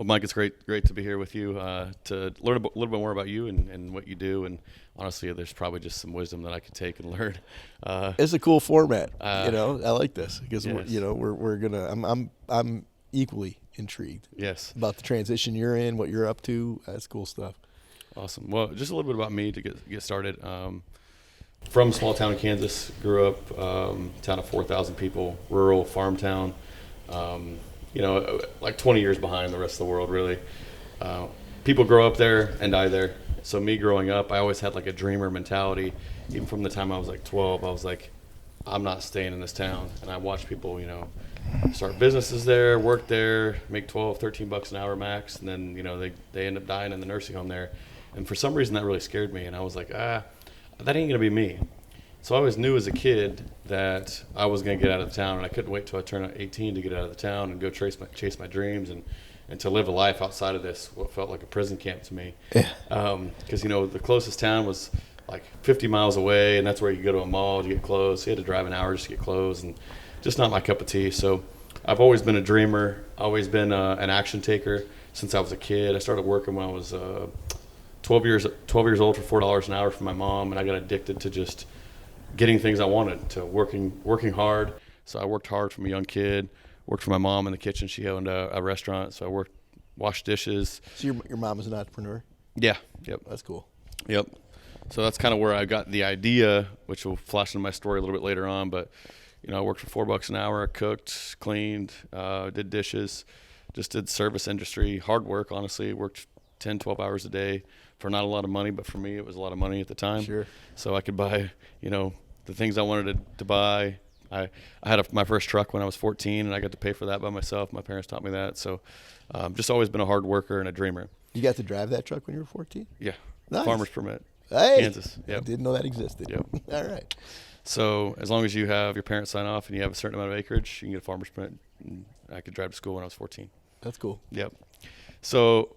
Well, Mike, it's great to be here with you to learn a little bit more about you and what you do. And honestly, there's probably just some wisdom that I could take and learn. It's a cool format. I like this because yes. we're gonna. I'm equally intrigued. Yes. About the transition you're in, what you're up to. That's cool stuff. Awesome. Well, just a little bit about me to get started. From small town in Kansas, grew up town of 4,000 people, rural farm town. Like 20 years behind the rest of the world, really. People grow up there and die there. So me growing up, I always had like a dreamer mentality. Even from the time I was like 12, I was like, I'm not staying in this town. And I watched people, start businesses there, work there, make 12, 13 bucks an hour max. And then, they end up dying in the nursing home there. And for some reason that really scared me. And I was like, that ain't going to be me. So I always knew as a kid that I was going to get out of the town, and I couldn't wait till I turned 18 to get out of the town and go chase my dreams and to live a life outside of this, what felt like a prison camp to me. Because, the closest town was like 50 miles away, and that's where you go to a mall to get clothes. So you had to drive an hour just to get clothes, and just not my cup of tea. So I've always been a dreamer, always been an action taker since I was a kid. I started working when I was 12 years old for $4 an hour from my mom, and I got addicted to just getting things I wanted, to working hard. So I worked hard from a young kid, worked for my mom in the kitchen. She owned a restaurant, so I washed dishes. So your mom is an entrepreneur? Yeah. Yep. That's cool. Yep. So that's kind of where I got the idea, which will flash into my story a little bit later on. But, I worked for $4 an hour, cooked, cleaned, did dishes, just did service industry, hard work, honestly. Worked 10, 12 hours a day for not a lot of money, but for me, it was a lot of money at the time. Sure. So I could buy, the things I wanted to buy. I had my first truck when I was 14, and I got to pay for that by myself. My parents taught me that. So just always been a hard worker and a dreamer. You got to drive that truck when you were 14? Yeah. Nice. Farmer's permit. Hey. Kansas. Yep. I didn't know that existed. Yep. All right. So as long as you have your parents sign off and you have a certain amount of acreage, you can get a farmer's permit. And I could drive to school when I was 14. That's cool. Yep. So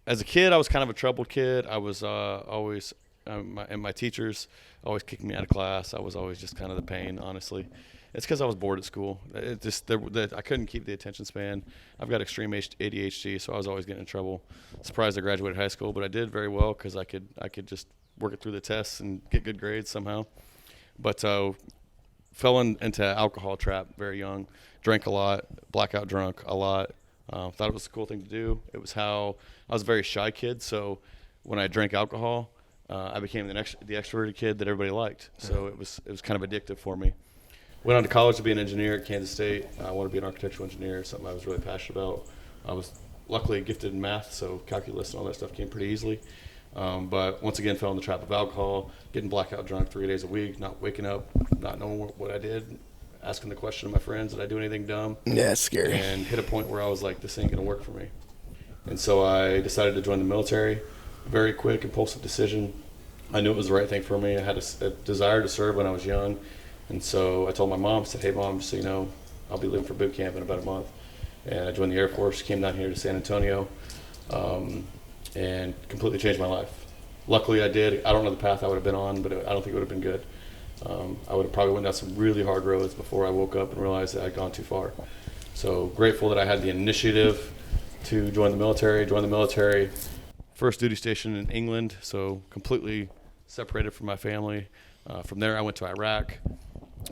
as a kid, I was kind of a troubled kid. I was always, and my teachers always kicked me out of class. I was always just kind of the pain, honestly. It's because I was bored at school. I couldn't keep the attention span. I've got extreme ADHD, so I was always getting in trouble. Surprised I graduated high school, but I did very well because I could just work it through the tests and get good grades somehow. But fell into alcohol trap very young. Drank a lot, blackout drunk a lot. Thought it was a cool thing to do. It was how I was a very shy kid, so when I drank alcohol, I became the extroverted kid that everybody liked. So it was kind of addictive for me. Went on to college to be an engineer at Kansas State. I wanted to be an architectural engineer, something I was really passionate about. I was luckily gifted in math, so calculus and all that stuff came pretty easily. But once again, fell in the trap of alcohol, getting blackout drunk 3 days a week, not waking up, not knowing what I did, asking the question to my friends, did I do anything dumb? Yeah, it's scary. And hit a point where I was like, this ain't going to work for me. And so I decided to join the military. Very quick, impulsive decision. I knew it was the right thing for me. I had a desire to serve when I was young. And so I told my mom, I said, hey, Mom, just so you know, I'll be leaving for boot camp in about a month. And I joined the Air Force, came down here to San Antonio, and completely changed my life. Luckily, I did. I don't know the path I would have been on, but I don't think it would have been good. I would have probably went down some really hard roads before I woke up and realized that I'd gone too far. So grateful that I had the initiative to join the military. First duty station in England, so completely separated from my family. From there, I went to Iraq.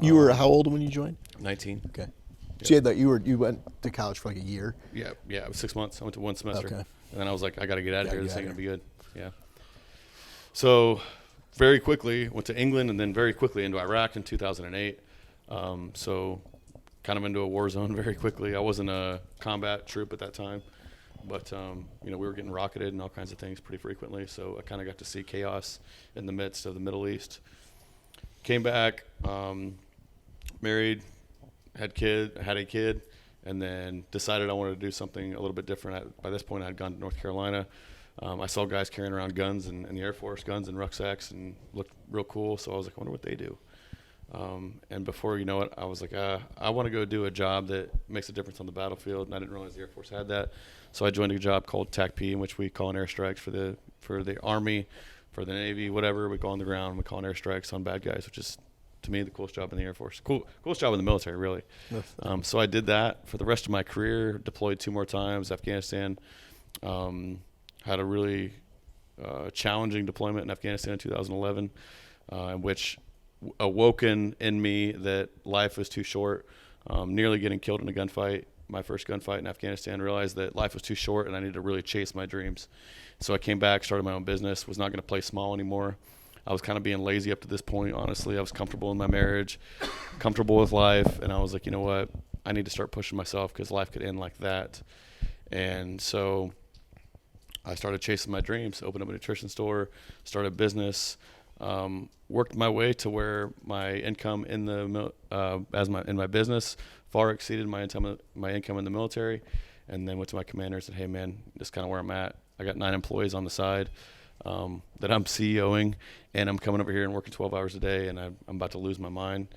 You were how old when you joined? 19. Okay. Yep. So you went to college for like a year? Yeah, it was 6 months. I went to one semester. Okay. And then I was like, I got to get out of here. This ain't going to be good. Yeah. So very quickly went to England and then very quickly into Iraq in 2008. So kind of into a war zone very quickly. I wasn't a combat troop at that time, but we were getting rocketed and all kinds of things pretty frequently. So I kind of got to see chaos in the midst of the Middle East. Came back, married, had a kid, and then decided I wanted to do something a little bit different. By this point, I had gone to North Carolina. I saw guys carrying around guns in the Air Force, guns and rucksacks, and looked real cool. So I was like, I wonder what they do. And before you know it, I was like, I want to go do a job that makes a difference on the battlefield. And I didn't realize the Air Force had that. So I joined a job called TAC-P, in which we call in airstrikes for the Army, for the Navy, whatever. We go on the ground, we call in airstrikes on bad guys, which is to me, the coolest job in the Air Force. Coolest job in the military, really. So I did that for the rest of my career, deployed 2 more times, Afghanistan. Had a really challenging deployment in Afghanistan in 2011, in which awoken in me that life was too short, nearly getting killed in a gunfight. My first gunfight in Afghanistan, realized that life was too short and I needed to really chase my dreams. So I came back, started my own business, was not going to play small anymore. I was kind of being lazy up to this point, honestly. I was comfortable in my marriage, comfortable with life, and I was like, you know what? I need to start pushing myself because life could end like that. And so I started chasing my dreams, opened up a nutrition store, started a business, worked my way to where my income in in my business far exceeded my income in the military, and then went to my commander and said, hey man, this is kind of where I'm at. I got 9 employees on the side that I'm CEOing, and I'm coming over here and working 12 hours a day, and I'm about to lose my mind.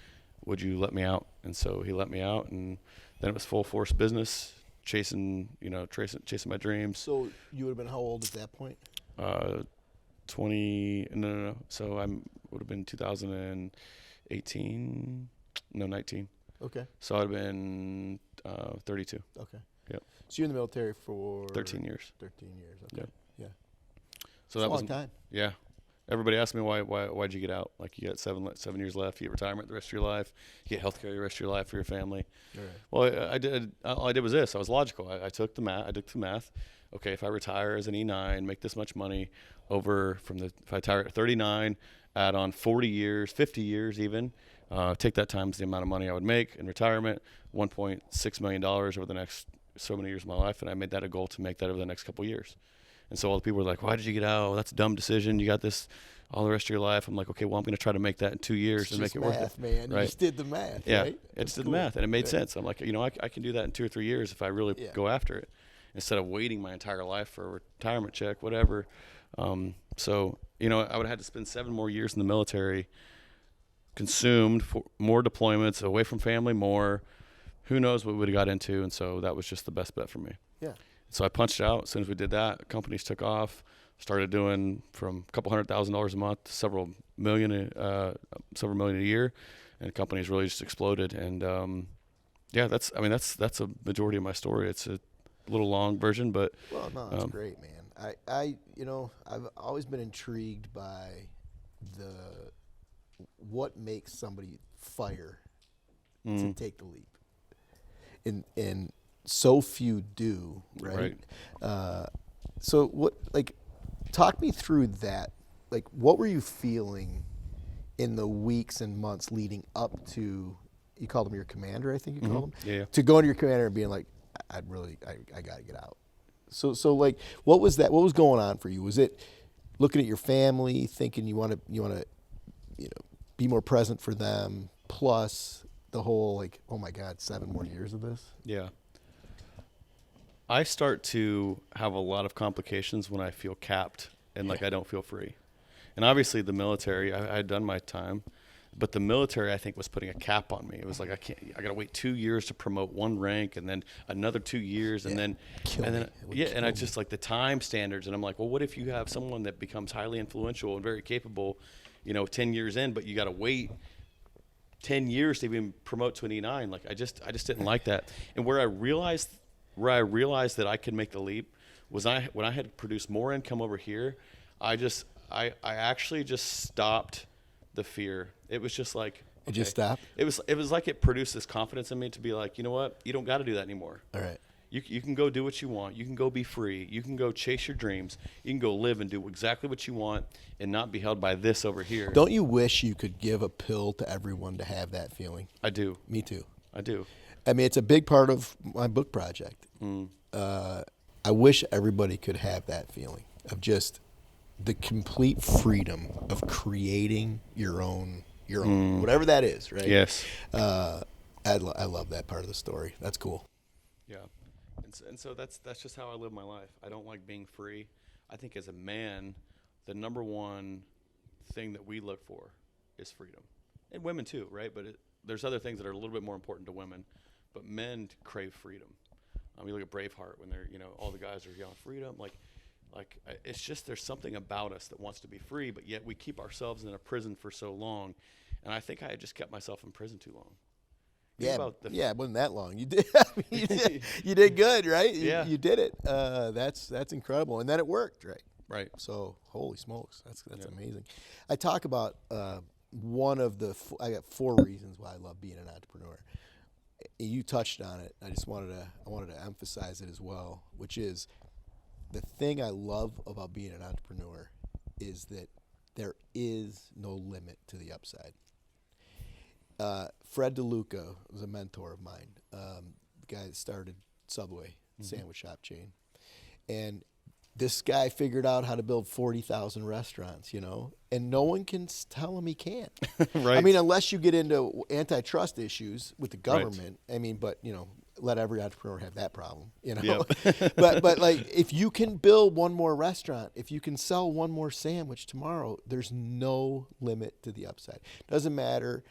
Would you let me out? And so he let me out, and then it was full force business, chasing my dreams. So you would have been how old at that point? 20. No. So I would have been 2018. No, 19. Okay. So I'd have been 32. Okay. Yep. So you're in the military for 13 years. 13 years. Okay. Yep. Yeah. So That's that a was long time. Yeah. Everybody asked me why'd you get out? Like, you got 7 years left. You get retirement the rest of your life. You get health care the rest of your life for your family. Right. Well, I did. All I did was this. I was logical. I took the math. Okay, if I retire as an E9, make this much money if I retire at 39, add on 40 years, 50 years even, take that times the amount of money I would make in retirement, $1.6 million over the next so many years of my life, and I made that a goal to make that over the next couple of years. And so all the people were like, why did you get out? Oh, that's a dumb decision. You got this all the rest of your life. I'm like, okay, well, I'm going to try to make that in 2 years and make it worth it. Man. Right? You just did the math, yeah, right? I just did the math, and it made sense. I'm like, I can do that in 2 or 3 years if I really go after it, instead of waiting my entire life for a retirement check, whatever. So, I would have had to spend 7 more years in the military, consumed for more deployments, away from family more. Who knows what we would have got into, and so that was just the best bet for me. Yeah. So I punched out. As soon as we did that, companies took off. Started doing from a couple $100,000 a month to several million a year, and companies really just exploded. And that's a majority of my story. It's a little long version, but well, no, it's great, man. I've always been intrigued by what makes somebody fire to take the leap, and so few do, right? So what, talk me through that. What were you feeling in the weeks and months leading up to, you called him your commander, I think you called him? Yeah. To go into your commander and being like, I got to get out. So what was that? What was going on for you? Was it looking at your family, thinking you want to be more present for them, plus the whole oh my God, 7 more years of this? Yeah. I start to have a lot of complications when I feel capped and I don't feel free. And obviously the military, I had done my time, but the military, I think, was putting a cap on me. It was like, I got to wait 2 years to promote one rank, and then another 2 years, and then I just the time standards. And I'm like, well, what if you have someone that becomes highly influential and very capable, 10 years in, but you got to wait 10 years to even promote to an E9. I just didn't like that. And where I realized that I could make the leap was when I had produced more income over here. I actually just stopped the fear. It was just like, okay. It just stopped. It was like it produced this confidence in me to be like, you know what, you don't got to do that anymore. All right. You can go do what you want. You can go be free. You can go chase your dreams. You can go live and do exactly what you want and not be held by this over here. Don't you wish you could give a pill to everyone to have that feeling? I do. Me too. I do. I mean, it's a big part of my book project. I wish everybody could have that feeling of just the complete freedom of creating your own, whatever that is, right? Yes. I love that part of the story. That's cool. Yeah. And so that's just how I live my life. I don't like being free. I think as a man, the number one thing that we look for is freedom. And women too, right? But there's other things that are a little bit more important to women. But men crave freedom. You look at Braveheart when they're, all the guys are yelling freedom. It's just there's something about us that wants to be free, but yet we keep ourselves in a prison for so long. And I think I had just kept myself in prison too long. Yeah, it wasn't that long. You did, you did good, right? You did it. That's incredible, and then it worked, right? Right. So, holy smokes, that's amazing. I talk about one of the. I got 4 reasons why I love being an entrepreneur. You touched on it. I wanted to emphasize it as well, which is the thing I love about being an entrepreneur is that there is no limit to the upside. Fred DeLuca was a mentor of mine, the guy that started Subway, sandwich shop chain. And this guy figured out how to build 40,000 restaurants, and no one can tell him he can't. Right. I mean, unless you get into antitrust issues with the government. Right. I mean, but, let every entrepreneur have that problem, Yep. but like, if you can build one more restaurant, if you can sell one more sandwich tomorrow, there's no limit to the upside. Doesn't matter,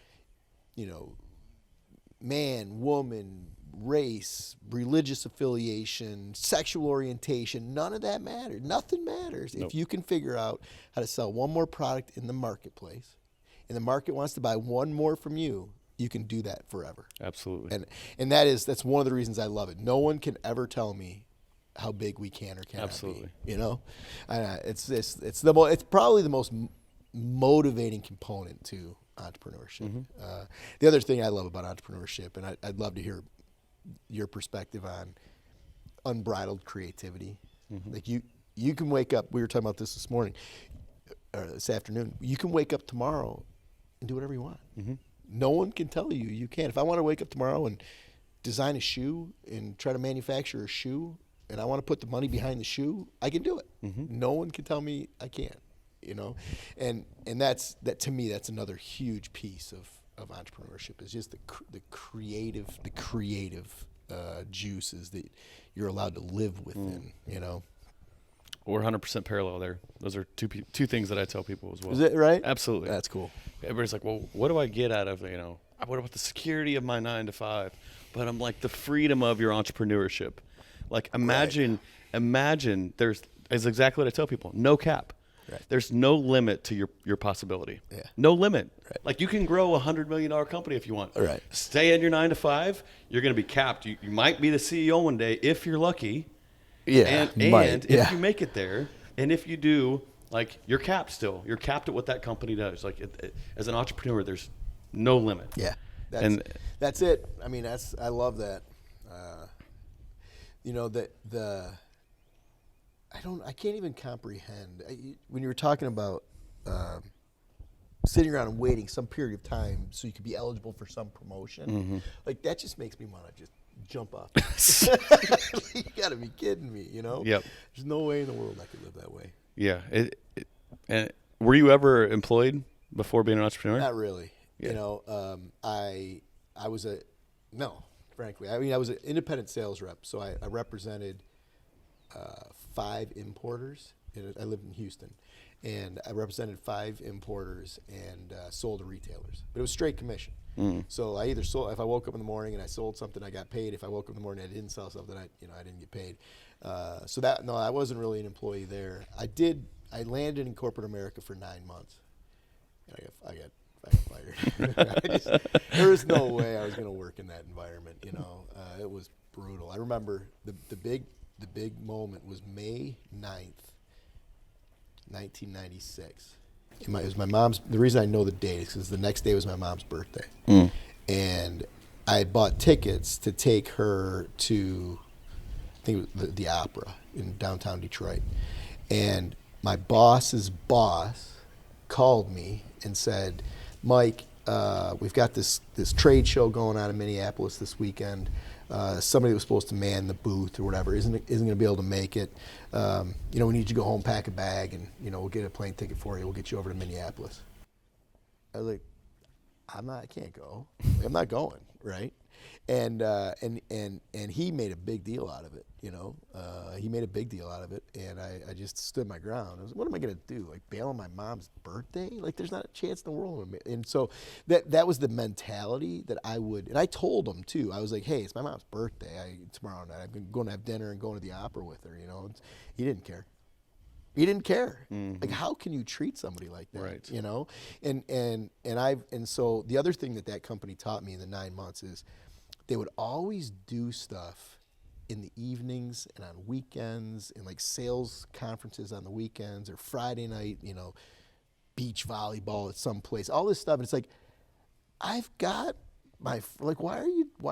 man, woman, race, religious affiliation, sexual orientation, none of that matters. Nothing matters. Nope. If you can figure out how to sell one more product in the marketplace, and the market wants to buy one more from you, you can do that forever. Absolutely. And that's one of the reasons I love it. No one can ever tell me how big we can or cannot Absolutely. be. It's probably the most motivating component to entrepreneurship. The other thing I love about entrepreneurship, and I'd love to hear your perspective on unbridled creativity. Like you can wake up. We were talking about this morning, or this afternoon. You can wake up tomorrow and do whatever you want. No one can tell you you can't. If I want to wake up tomorrow and design a shoe and try to manufacture a shoe, and I want to put the money behind the shoe, I can do it. No one can tell me I can't. And that to me, that's another huge piece of entrepreneurship, is just the creative juices that you're allowed to live within. We're 100% parallel there. Those are two things that I tell people as well. Is it right? Absolutely. That's cool. Everybody's like, well, what do I get out of, what about the security of my 9 to 5? But I'm like, the freedom of your entrepreneurship. Like, imagine is exactly what I tell people. No cap. Right. There's no limit to your possibility. Yeah. No limit. Right. Like, you can grow a $100 million company if you want. Right. Stay in your 9 to 5. You're going to be capped. You might be the CEO one day if you're lucky. Yeah. And if you make it there, and if you do, like, you're capped still. You're capped at what that company does. Like, as an entrepreneur, there's no limit. Yeah. That's it. I mean, I love that. I can't even comprehend when you were talking about sitting around and waiting some period of time so you could be eligible for some promotion. Like, that just makes me want to just jump up. You got to be kidding me, Yep. There's no way in the world I could live that way. Yeah. And were you ever employed before being an entrepreneur? Not really. Yeah. I was frankly. I mean, I was an independent sales rep, so I represented 5 importers. I lived in Houston, and I represented 5 importers and sold to retailers. But it was straight commission. So I either sold, if I woke up in the morning and I sold something, I got paid. If I woke up in the morning and I didn't sell something, I didn't get paid. I wasn't really an employee there. I landed in corporate America for 9 months. And I got fired. There was no way I was going to work in that environment. It was brutal. I remember the big moment was May 9th, 1996. It was my mom's. The reason I know the date is because the next day was my mom's birthday, and I bought tickets to take her to, I think it was the opera in downtown Detroit, and my boss's boss called me and said, "Mike, we've got this trade show going on in Minneapolis this weekend. Somebody was supposed to man the booth or whatever isn't going to be able to make it. We need you to go home, pack a bag, and we'll get a plane ticket for you. We'll get you over to Minneapolis." I was like, I can't go. I'm not going, right? And he made a big deal out of it. He made a big deal out of it, and I just stood my ground. I was, what am I going to do? Like, bail on my mom's birthday? Like, there's not a chance in the world. And so that was the mentality that I would. And I told him too. I was like, hey, it's my mom's birthday tomorrow night. I'm going to have dinner and going to the opera with her. He didn't care. He didn't care. Like, how can you treat somebody like that? Right. You know? And so the other thing that company taught me in the 9 months is they would always do stuff in the evenings and on weekends, and like sales conferences on the weekends, or Friday night, you know, beach volleyball at some place, all this stuff. And it's like, I've got why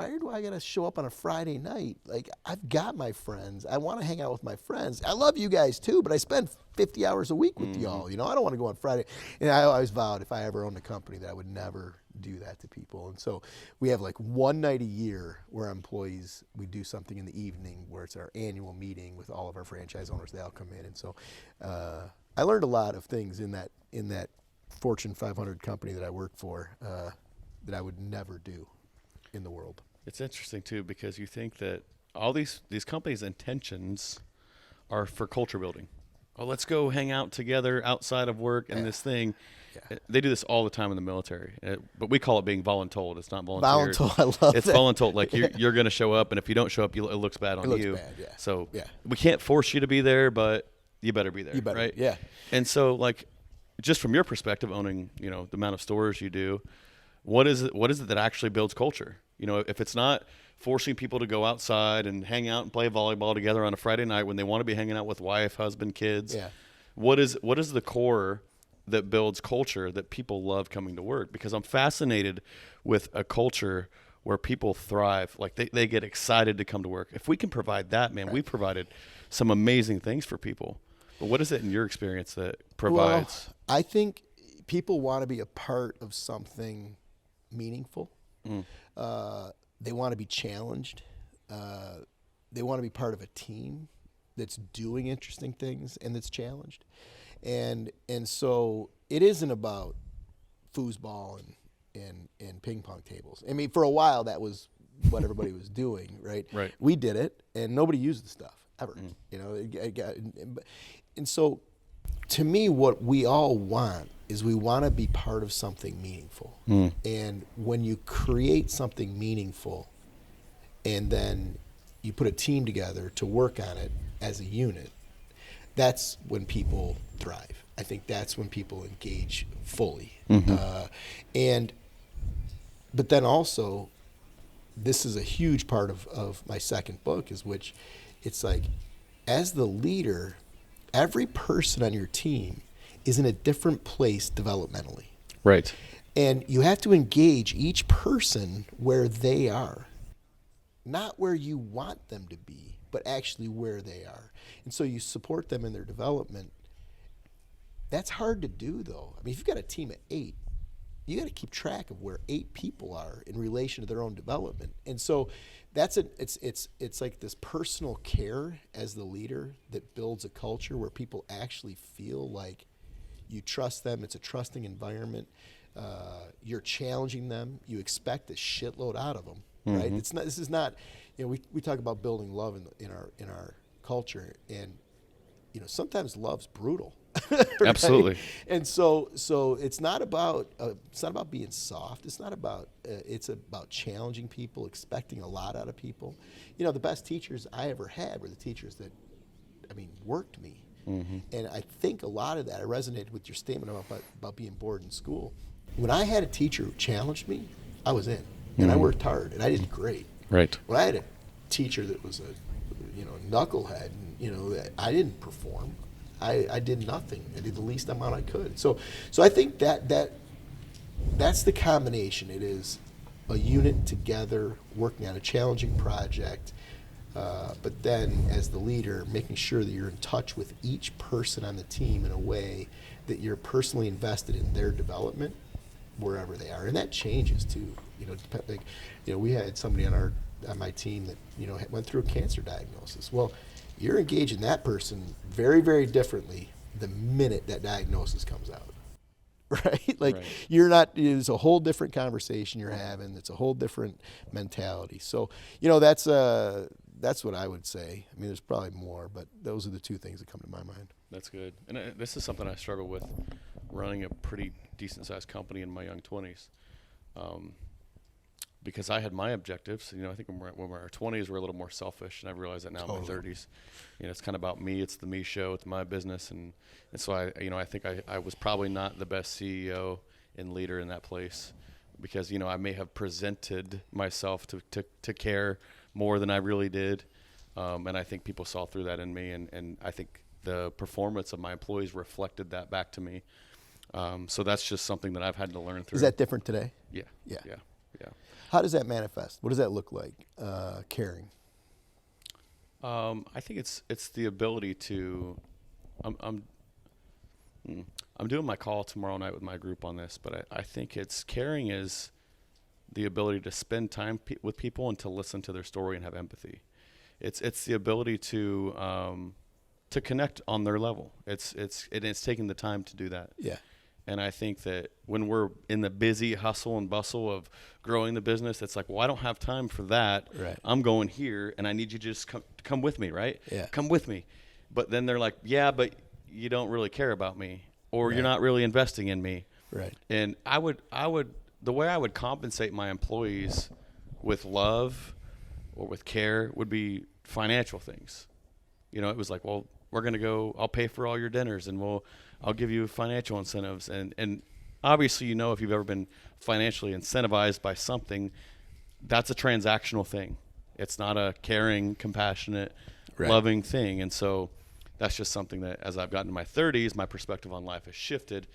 do I gotta show up on a Friday night? Like, I've got my friends. I want to hang out with my friends. I love you guys too, but I spend 50 hours a week with y'all. You know, I don't want to go on Friday. And I always vowed if I ever owned a company that I would never do that to people. And so we have like one night a year where employees, we do something in the evening where it's our annual meeting with all of our franchise owners. They all come in. And so I learned a lot of things in that Fortune 500 company that I worked for that I would never do in the world. It's interesting too, because you think that all these companies' intentions are for culture building. Oh, let's go hang out together outside of work and this thing. Yeah. They do this all the time in the military, but we call it being voluntold. It's not volunteered. Voluntold, I love it's that. voluntold. Like you're going to show up, and if you don't show up, it looks bad on you. Bad, yeah. So we can't force you to be there, but you better be there. You better, right? Yeah. And so, like, just from your perspective, owning, you know, the amount of stores you do, what is it that actually builds culture? You know, if it's not forcing people to go outside and hang out and play volleyball together on a Friday night when they want to be hanging out with wife, husband, kids, what is the core that builds culture that people love coming to work? Because I'm fascinated with a culture where people thrive, like they get excited to come to work. If we can provide that, man, we've provided some amazing things for people. But what is it in your experience that provides? Well, I think people want to be a part of something meaningful. They want to be challenged. They want to be part of a team that's doing interesting things and that's challenged. And so it isn't about foosball and ping pong tables. I mean, for a while that was what everybody was doing, right? Right. We did it, and nobody used the stuff ever. You know, and so to me, what we all want is we want to be part of something meaningful. And when you create something meaningful, and then you put a team together to work on it as a unit, that's when people thrive. I think that's when people engage fully. But then also, this is a huge part of my second book, is which it's like, as the leader, every person on your team is in a different place developmentally. Right. And you have to engage each person where they are, not where you want them to be, but actually where they are. And so you support them in their development. That's hard to do, though. I mean, if you've got a team of 8, you got to keep track of where 8 people are in relation to their own development. And so it's like this personal care as the leader that builds a culture where people actually feel like you trust them. It's a trusting environment. You're challenging them. You expect a shitload out of them, right? It's not. This is not. You know, we talk about building love in our culture, and you know, sometimes love's brutal. Right? Absolutely. And so it's not about being soft. It's not about it's about challenging people, expecting a lot out of people. You know, the best teachers I ever had were the teachers that, I mean, worked me. And I think a lot of that, I resonated with your statement about being bored in school. When I had a teacher who challenged me, I was in, and I worked hard, and I did great. Right. When I had a teacher that was a knucklehead, and, I didn't perform. I did nothing. I did the least amount I could. So I think that's the combination. It is a unit together working on a challenging project, but then as the leader, making sure that you're in touch with each person on the team in a way that you're personally invested in their development wherever they are, and that changes too. We had somebody on my team that went through a cancer diagnosis. Well, you're engaging that person very, very differently the minute that diagnosis comes out, right? Like you're not. It's a whole different conversation you're having. It's a whole different mentality. So that's what I would say. I mean, there's probably more, but those are the two things that come to my mind. That's good. And this is something I struggle with, running a pretty decent-sized company in my young 20s. because I had my objectives. I think when we're in our 20s, we're a little more selfish, and I've realized that now in my 30s. It's kind of about me. It's the me show. It's my business, and so I think I was probably not the best CEO and leader in that place, because I may have presented myself to care more than I really did, and I think people saw through that in me, and I think the performance of my employees reflected that back to me. So that's just something that I've had to learn through. Is that different today? Yeah. How does that manifest? What does that look like? Caring. I think it's the ability to. I'm doing my call tomorrow night with my group on this, but I think caring is the ability to spend time with people and to listen to their story and have empathy. It's the ability to connect on their level. It's taking the time to do that. Yeah. And I think that when we're in the busy hustle and bustle of growing the business, it's like, well, I don't have time for that. Right. I'm going here, and I need you to just come with me, right? Yeah. Come with me. But then they're like, yeah, but you don't really care about me, or you're not really investing in me. Right. And I would the way I would compensate my employees with love or with care would be financial things. It was like, well, we're going to go, I'll pay for all your dinners, and I'll give you financial incentives. And obviously, if you've ever been financially incentivized by something, that's a transactional thing. It's not a caring, compassionate, loving thing. And so that's just something that, as I've gotten to my 30s, my perspective on life has shifted.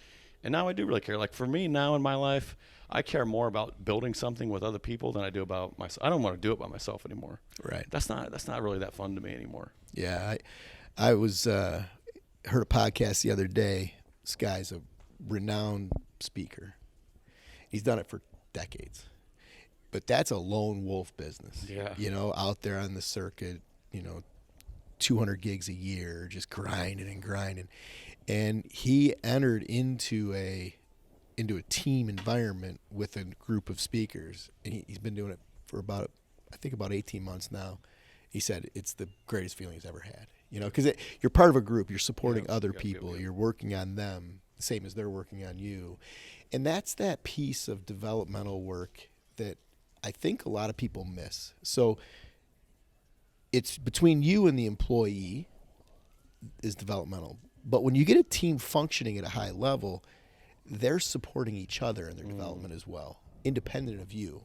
And now I do really care. Like, for me now in my life, I care more about building something with other people than I do about myself. I don't want to do it by myself anymore. Right. That's not really that fun to me anymore. Yeah. I was heard a podcast the other day. This guy's a renowned speaker. He's done it for decades. But that's a lone wolf business. Yeah. Out there on the circuit, 200 gigs a year, just grinding and grinding. And he entered into a team environment with a group of speakers. And he's been doing it for about 18 months now. He said it's the greatest feeling he's ever had. Because you're part of a group. You're supporting other people. You're working on them, the same as they're working on you. And that's that piece of developmental work that I think a lot of people miss. So it's between you and the employee is developmental. But when you get a team functioning at a high level, they're supporting each other in their development as well, independent of you.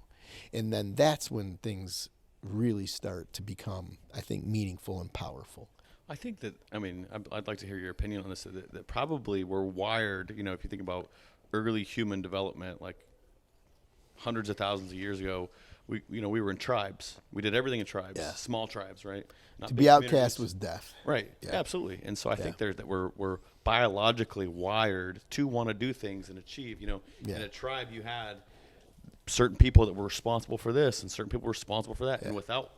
And then that's when things really start to become, I think, meaningful and powerful. I think that, I'd like to hear your opinion on this, that probably we're wired, if you think about early human development, like hundreds of thousands of years ago, we were in tribes. We did everything in tribes, small tribes, right? Not to be outcast was death. Right, absolutely. And so I think that we're biologically wired to want to do things and achieve. In a tribe you had certain people that were responsible for this and certain people were responsible for that. And without,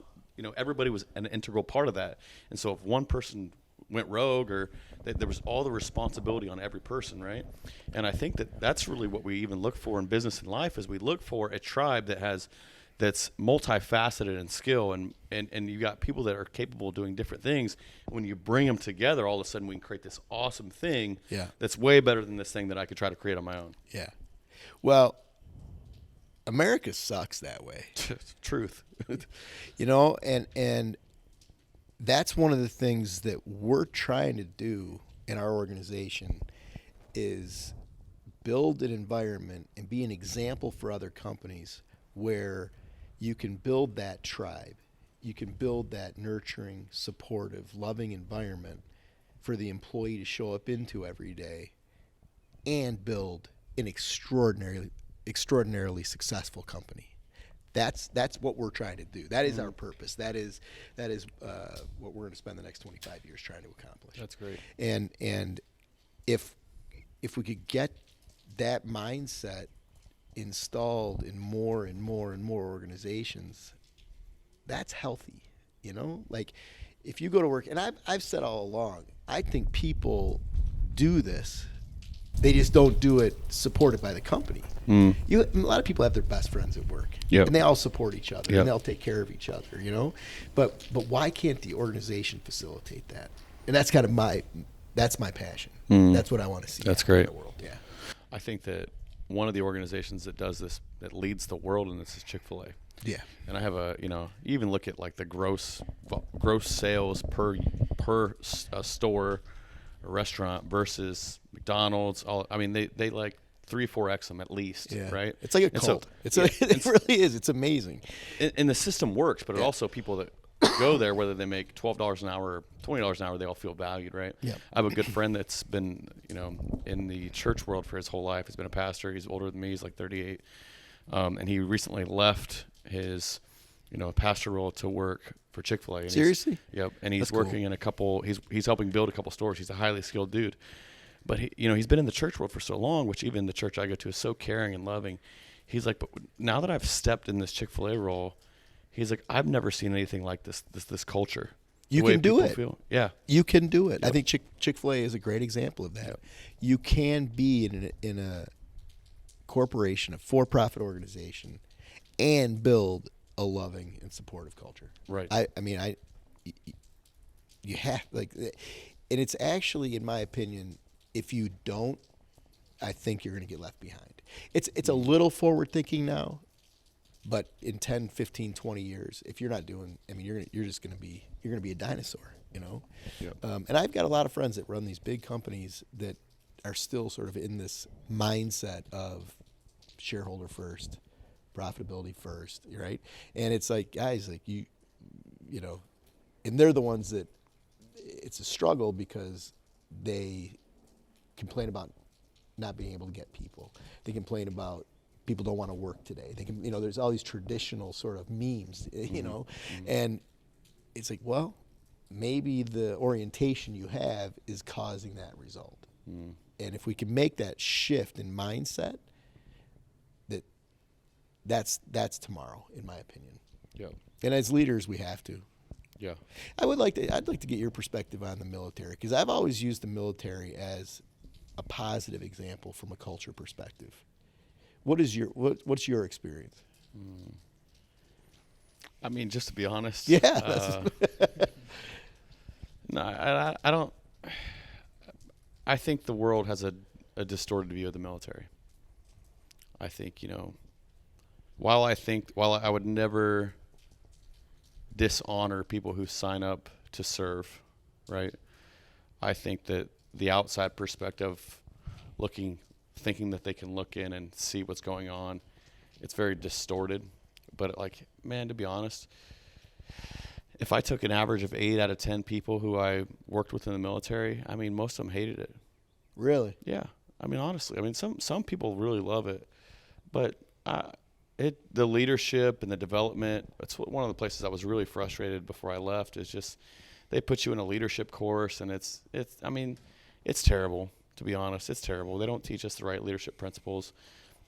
everybody was an integral part of that. And so if one person went rogue, or there was all the responsibility on every person, right? And I think that's really what we even look for in business and life, is we look for a tribe that's multifaceted in skill, and you got people that are capable of doing different things. When you bring them together, all of a sudden we can create this awesome thing that's way better than this thing that I could try to create on my own. Yeah. Well, America sucks that way. Truth. And that's one of the things that we're trying to do in our organization, is build an environment and be an example for other companies where you can build that tribe. You can build that nurturing, supportive, loving environment for the employee to show up into every day and build an extraordinarily successful company. That's what we're trying to do. That is our purpose. That is what we're going to spend the next 25 years trying to accomplish. That's great. And if we could get that mindset installed in more and more and more organizations, that's healthy. Like, if you go to work, and I've said all along, I think people do this. They just don't do it supported by the company. A lot of people have their best friends at work, and they all support each other, and they'll take care of each other, But why can't the organization facilitate that? And that's kind of my passion. That's what I want to see. That's great. In the world. Yeah. I think that one of the organizations that does this, that leads the world in this, is Chick-fil-A. Yeah. And I have you even look at like the gross sales per store or restaurant versus McDonald's. They like 3-4x them at least, right? It's like a cult. It really is. It's amazing. And the system works, but it also, people that go there, whether they make $12 an hour or $20 an hour, they all feel valued, right? Yeah. I have a good friend that's been, in the church world for his whole life. He's been a pastor. He's older than me. He's like 38. And he recently left his, pastor role to work for Chick-fil-A. Seriously? Yep. And he's That's working cool. in a couple. He's helping build a couple stores. He's a highly skilled dude. But he's been in the church world for so long, which even the church I go to is so caring and loving. He's like, but now that I've stepped in this Chick-fil-A role, he's like, I've never seen anything like this culture. You can do it. Feel. Yeah. You can do it. Yep. I think Chick-fil-A is a great example of that. Yep. You can be in a corporation, a for-profit organization, and build a loving and supportive culture. Right. You have, and it's actually, in my opinion, if you don't, I think you're going to get left behind. It's a little forward thinking now, but in 10, 15, 20 years, if you're not doing, you're going to be a dinosaur, Yep. And I've got a lot of friends that run these big companies that are still sort of in this mindset of shareholder first, profitability first, right? And it's like, guys, like and they're the ones that it's a struggle because they complain about not being able to get people. They complain about people don't want to work today. They can, there's all these traditional sort of memes, and it's like, well, maybe the orientation you have is causing that result. And if we can make that shift in mindset, that's tomorrow, in my opinion. Yeah. And as leaders, we have to. Yeah. I'd like to get your perspective on the military, because I've always used the military as a positive example from a culture perspective. What's your experience? Just to be honest. Yeah. No, I don't. I think the world has a distorted view of the military. I think, while I would never dishonor people who sign up to serve, right? I think that the outside perspective, thinking that they can look in and see what's going on, it's very distorted. But to be honest, if I took an average of 8 out of 10 people who I worked with in the military, most of them hated it. Really? Yeah. Honestly, some people really love it, but the leadership and the development, that's one of the places I was really frustrated before I left, is just they put you in a leadership course, and it's terrible, to be honest. It's terrible. They don't teach us the right leadership principles.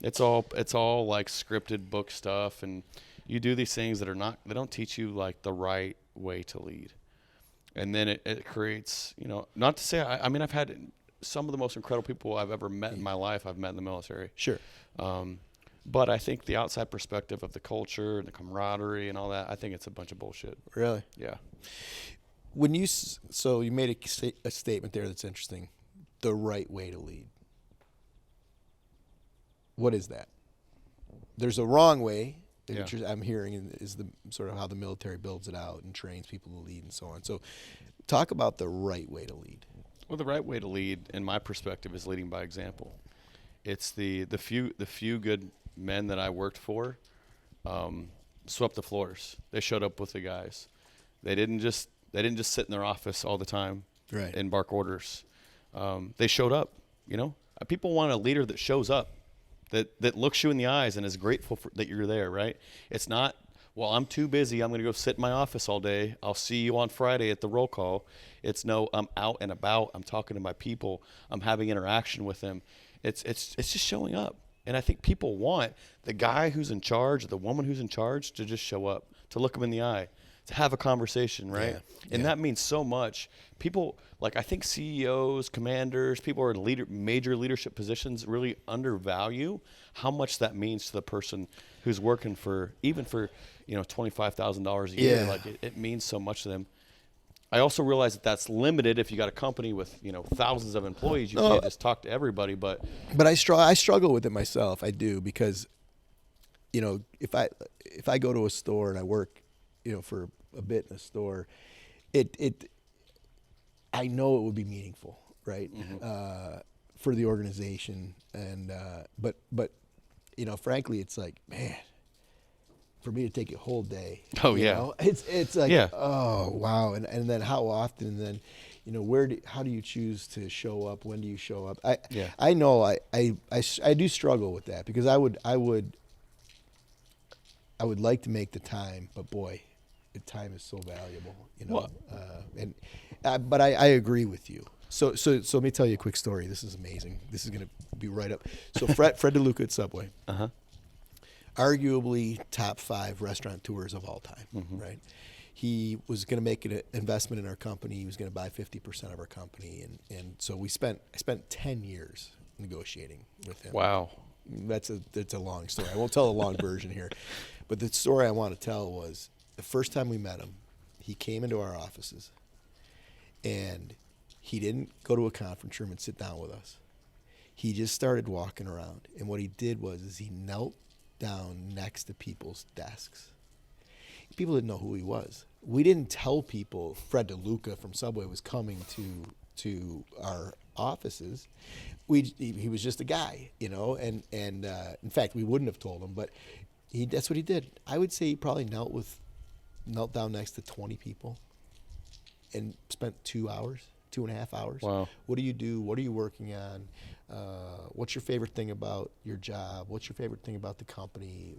It's all like scripted book stuff, and you do these things that they don't teach you like the right way to lead. And then it creates, not to say, I've had some of the most incredible people I've ever met in my life, I've met in the military. Sure. But I think the outside perspective of the culture and the camaraderie and all that, I think it's a bunch of bullshit. Really? Yeah. When you made a statement there that's interesting, the right way to lead. What is that? There's a wrong way, which I'm hearing is the sort of how the military builds it out and trains people to lead and so on. So talk about the right way to lead. Well, the right way to lead, in my perspective, is leading by example. It's the few good men that I worked for swept the floors. They showed up with the guys. They didn't just sit in their office all the time and bark orders. They showed up. People want a leader that shows up, that looks you in the eyes and is grateful that you're there. Right? It's not, well, I'm too busy, I'm going to go sit in my office all day. I'll see you on Friday at the roll call. It's no, I'm out and about. I'm talking to my people. I'm having interaction with them. It's just showing up. And I think people want the guy who's in charge, or the woman who's in charge, to just show up, to look them in the eye, to have a conversation, right? Yeah. And that means so much. People, I think CEOs, commanders, people who are in major leadership positions really undervalue how much that means to the person who's working for $25,000 a year. Yeah. It means so much to them. I also realize that that's limited. If you got a company with, thousands of employees, you can't just talk to everybody. But I struggle with it myself. I do, because, if I go to a store and I work, for a bit in a store, I know it would be meaningful, right? For the organization. And, but, frankly, it's like, man, for me to take a whole day. It's like, oh, wow. And then how often, and then, how do you choose to show up? When do you show up? I know I do struggle with that, because I would like to make the time, but boy, the time is so valuable, but I agree with you. So let me tell you a quick story. This is amazing. This is going to be right up. So Fred DeLuca at Subway, arguably top 5 restaurateurs of all time, right? He was going to make an investment in our company. He was going to buy 50% of our company, and so I spent 10 years negotiating with him. Wow. That's a long story. I won't tell a long version here, but the story I want to tell was the first time we met him. He came into our offices, and he didn't go to a conference room and sit down with us. He just started walking around, and what he did was he knelt down next to people's desks. People didn't know who he was. We didn't tell people Fred DeLuca from Subway was coming to our offices. He was just a guy, and in fact, we wouldn't have told him, but that's what he did. I would say he probably knelt down next to 20 people and spent 2.5 hours. Wow. What do you do? What are you working on? What's your favorite thing about your job? What's your favorite thing about the company?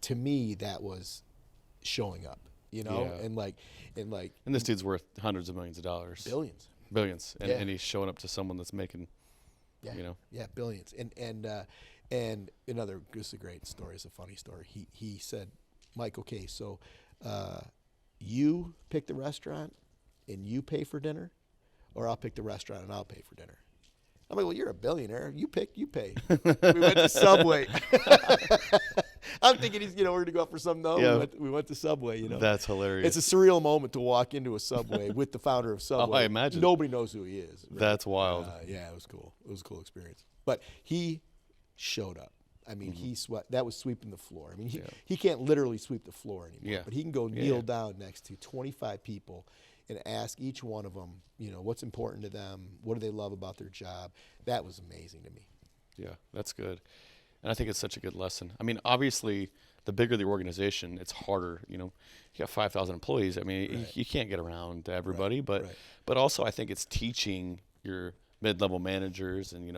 To me, that was showing up, and this dude's worth hundreds of millions of dollars. Billions. And he's showing up to someone that's making, billions. And another, this is a great story. It's a funny story. He said, Mike, okay, so you pick the restaurant and you pay for dinner, or I'll pick the restaurant and I'll pay for dinner. I'm like, well, you're a billionaire. You pick, you pay. We went to Subway. I'm thinking he's, we're going to go out for something. No, Yeah. we went to Subway, That's hilarious. It's a surreal moment to walk into a Subway with the founder of Subway. Oh, I imagine. Nobody knows who he is. Right? That's wild. Yeah, it was cool. It was a cool experience. But he showed up. I mean, that was sweeping the floor. I mean, he can't literally sweep the floor anymore, but he can go kneel down next to 25 people and ask each one of them, what's important to them, what do they love about their job. That was amazing to me. Yeah, that's good. And I think it's such a good lesson. I mean, obviously, the bigger the organization, it's harder. You got 5,000 employees. I mean, you can't get around to everybody, but also I think it's teaching your mid-level managers and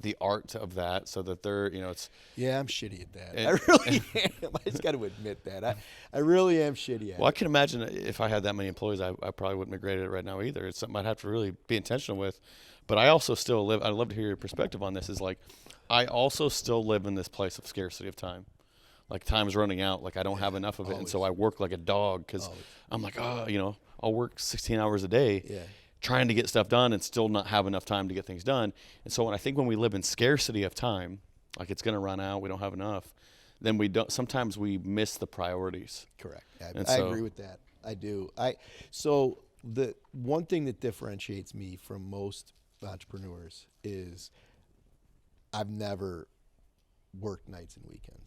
the art of that, so that they're it's. Yeah, I'm shitty at that. I really am. I just got to admit that. I really am shitty at it. Well, I can imagine if I had that many employees, I probably wouldn't be great at it right now either. It's something I'd have to really be intentional with. But I also still live. I'd love to hear your perspective on this. Is like, I also still live in this place of scarcity of time. Like, time is running out. Like, I don't have enough of it, and so I work like a dog because I'm like, I'll work 16 hours a day. Yeah. Trying to get stuff done and still not have enough time to get things done. And so when we live in scarcity of time, like it's going to run out, we don't have enough, then sometimes we miss the priorities. Correct. I agree with that. I do. So the one thing that differentiates me from most entrepreneurs is I've never worked nights and weekends.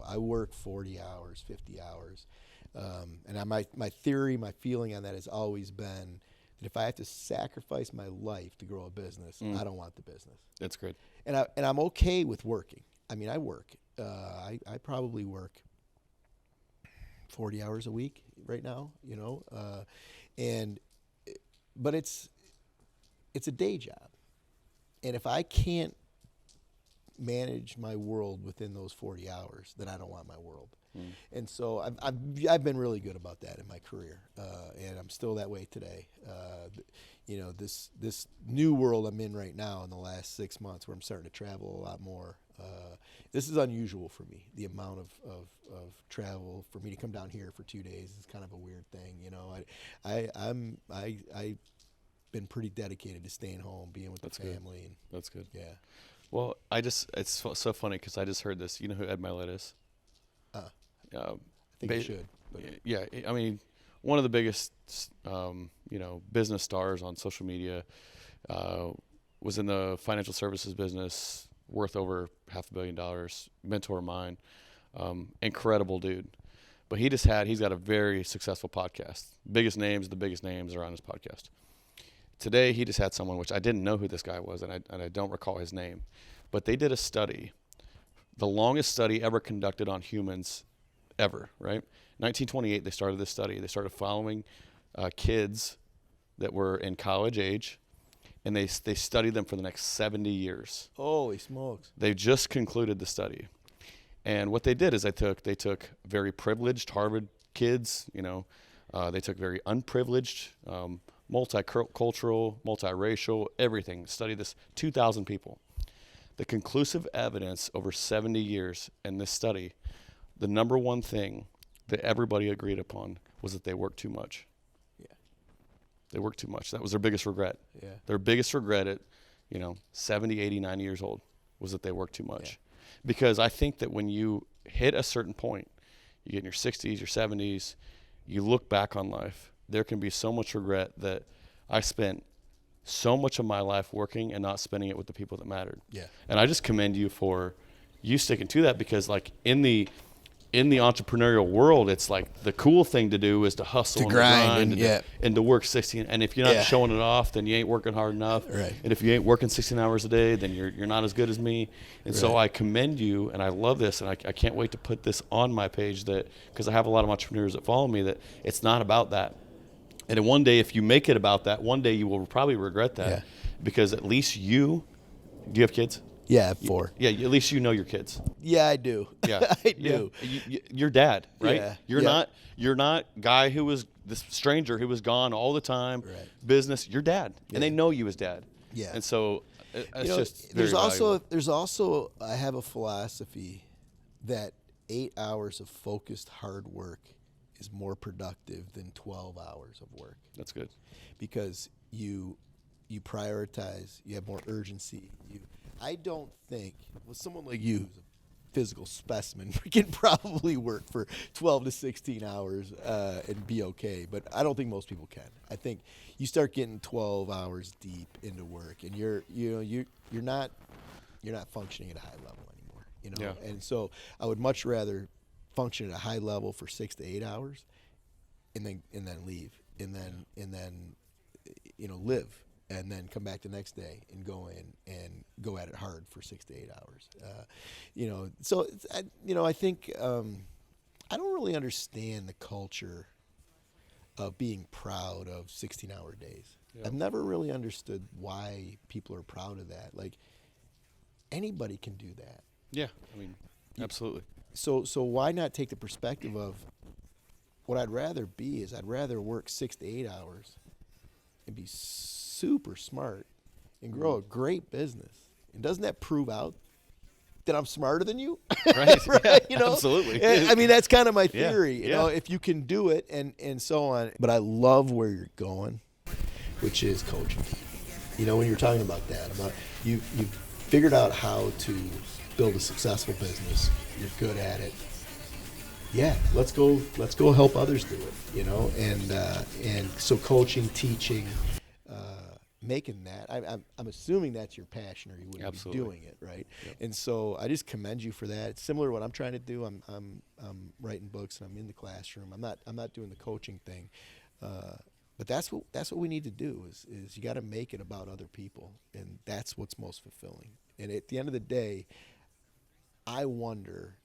I work 40 hours, 50 hours. And my theory, my feeling on that has always been that if I have to sacrifice my life to grow a business, I don't want the business. That's great. And I'm okay with working. I mean, I work. I probably work 40 hours a week right now, but it's a day job. And if I can't manage my world within those 40 hours, then I don't want my world. And so I've been really good about that in my career, and I'm still that way today. This new world I'm in right now in the last 6 months, where I'm starting to travel a lot more. This is unusual for me. The amount of travel for me to come down here for 2 days is kind of a weird thing. I've been pretty dedicated to staying home, being with the family. And that's good. Yeah. Well, it's so funny because I just heard this. You know who Ed Milet is? I think you should. But. Yeah, I mean, one of the biggest, business stars on social media, was in the financial services business, worth over $500 million, mentor of mine, incredible dude. But he's got a very successful podcast. The biggest names are on his podcast. Today, he just had someone, which I didn't know who this guy was, and I don't recall his name. But they did a study, the longest study ever conducted on humans ever, right? 1928, they started this study. They started following kids that were in college age, and they studied them for the next 70 years. Holy smokes. They just concluded the study. And what they did is they took very privileged Harvard kids, they took very unprivileged, multicultural, multiracial, everything, studied this, 2,000 people. The conclusive evidence over 70 years in this study, the number one thing that everybody agreed upon was that they worked too much. Yeah. They worked too much. That was their biggest regret. Yeah. Their biggest regret at, 70, 80, 90 years old was that they worked too much. Yeah. Because I think that when you hit a certain point, you get in your 60s, your 70s, you look back on life, there can be so much regret that I spent so much of my life working and not spending it with the people that mattered. Yeah. And I just commend you for you sticking to that, because like in the entrepreneurial world, it's like the cool thing to do is to hustle, to grind and to work 16. And if you're not showing it off, then you ain't working hard enough. Right. And if you ain't working 16 hours a day, then you're not as good as me. And so I commend you, and I love this, and I can't wait to put this on my page, that because I have a lot of entrepreneurs that follow me, that it's not about that. And then one day, if you make it about that, one day you will probably regret that, because at least do you have kids? Yeah, 4. Yeah, at least you know your kids. Yeah, I do. Yeah, I do. You're dad, right? Yeah. You're not guy who was this stranger who was gone all the time. Right. Business. You're dad, and they know you as dad. Yeah. And so it's just there's very also I have a philosophy that 8 hours of focused hard work is more productive than 12 hours of work. That's good. Because you prioritize, you have more urgency. I don't think with someone like you, who's a physical specimen, we can probably work for 12 to 16 hours and be okay. But I don't think most people can. I think you start getting 12 hours deep into work, and you're not functioning at a high level anymore. Yeah. And so I would much rather function at a high level for 6 to 8 hours, and then leave, and then live. And then come back the next day and go in and go at it hard for 6 to 8 hours. So I think I don't really understand the culture of being proud of 16-hour days. Yeah. I've never really understood why people are proud of that. Like, anybody can do that. Yeah, I mean, absolutely. So why not take the perspective of what I'd rather be is I'd rather work 6 to 8 hours and be super smart and grow a great business. And doesn't that prove out that I'm smarter than you? Right. Right? Absolutely. I mean, that's kind of my theory. Yeah. If you can do it and so on. But I love where you're going, which is coaching. When you're talking about that, about you figured out how to build a successful business. You're good at it. Yeah, let's go help others do it. And so coaching, teaching, making that. I'm assuming that's your passion, or you wouldn't be doing it, right? Yep. And so I just commend you for that. It's similar to what I'm trying to do. I'm writing books and I'm in the classroom. I'm not doing the coaching thing, but that's what we need to do. Is you got to make it about other people, and that's what's most fulfilling. And at the end of the day, I wonder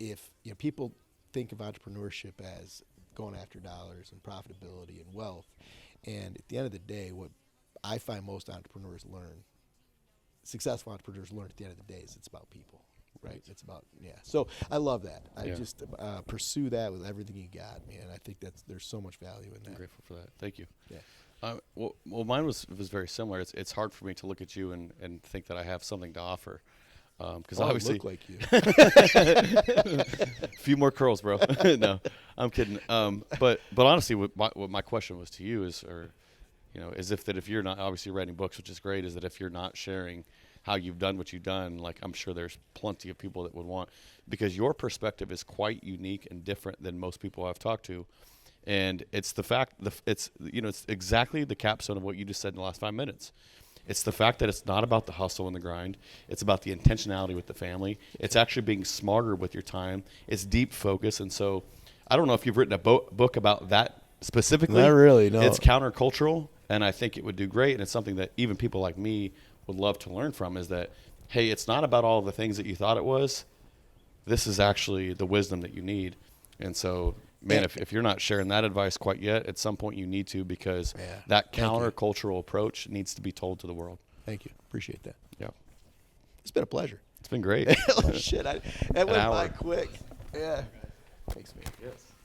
if people think of entrepreneurship as going after dollars and profitability and wealth, and at the end of the day, what I find most successful entrepreneurs learn at the end of the day is it's about people, right? It's about, So I love that. I just pursue that with everything you got, man. I think there's so much value in that. I'm grateful for that. Thank you. Yeah. Well, mine was very similar. It's hard for me to look at you and think that I have something to offer. Because obviously, I look like you. A few more curls, bro. No, I'm kidding. But honestly, what my question was to you is, if you're not obviously writing books, which is great, is that if you're not sharing how you've done what you've done, like I'm sure there's plenty of people that would want, because your perspective is quite unique and different than most people I've talked to. And it's the fact, it's exactly the capstone of what you just said in the last 5 minutes. It's the fact that it's not about the hustle and the grind. It's about the intentionality with the family. It's actually being smarter with your time. It's deep focus. And so I don't know if you've written a book about that specifically. Not really, no. It's countercultural, and I think it would do great. And it's something that even people like me would love to learn from, is that, hey, it's not about all the things that you thought it was. This is actually the wisdom that you need. And so, man, if you're not sharing that advice quite yet, at some point you need to, because that countercultural approach needs to be told to the world. Thank you. Appreciate that. Yeah. It's been a pleasure. It's been great. Oh, shit. That went by quick. Yeah. Thanks, man. Yes.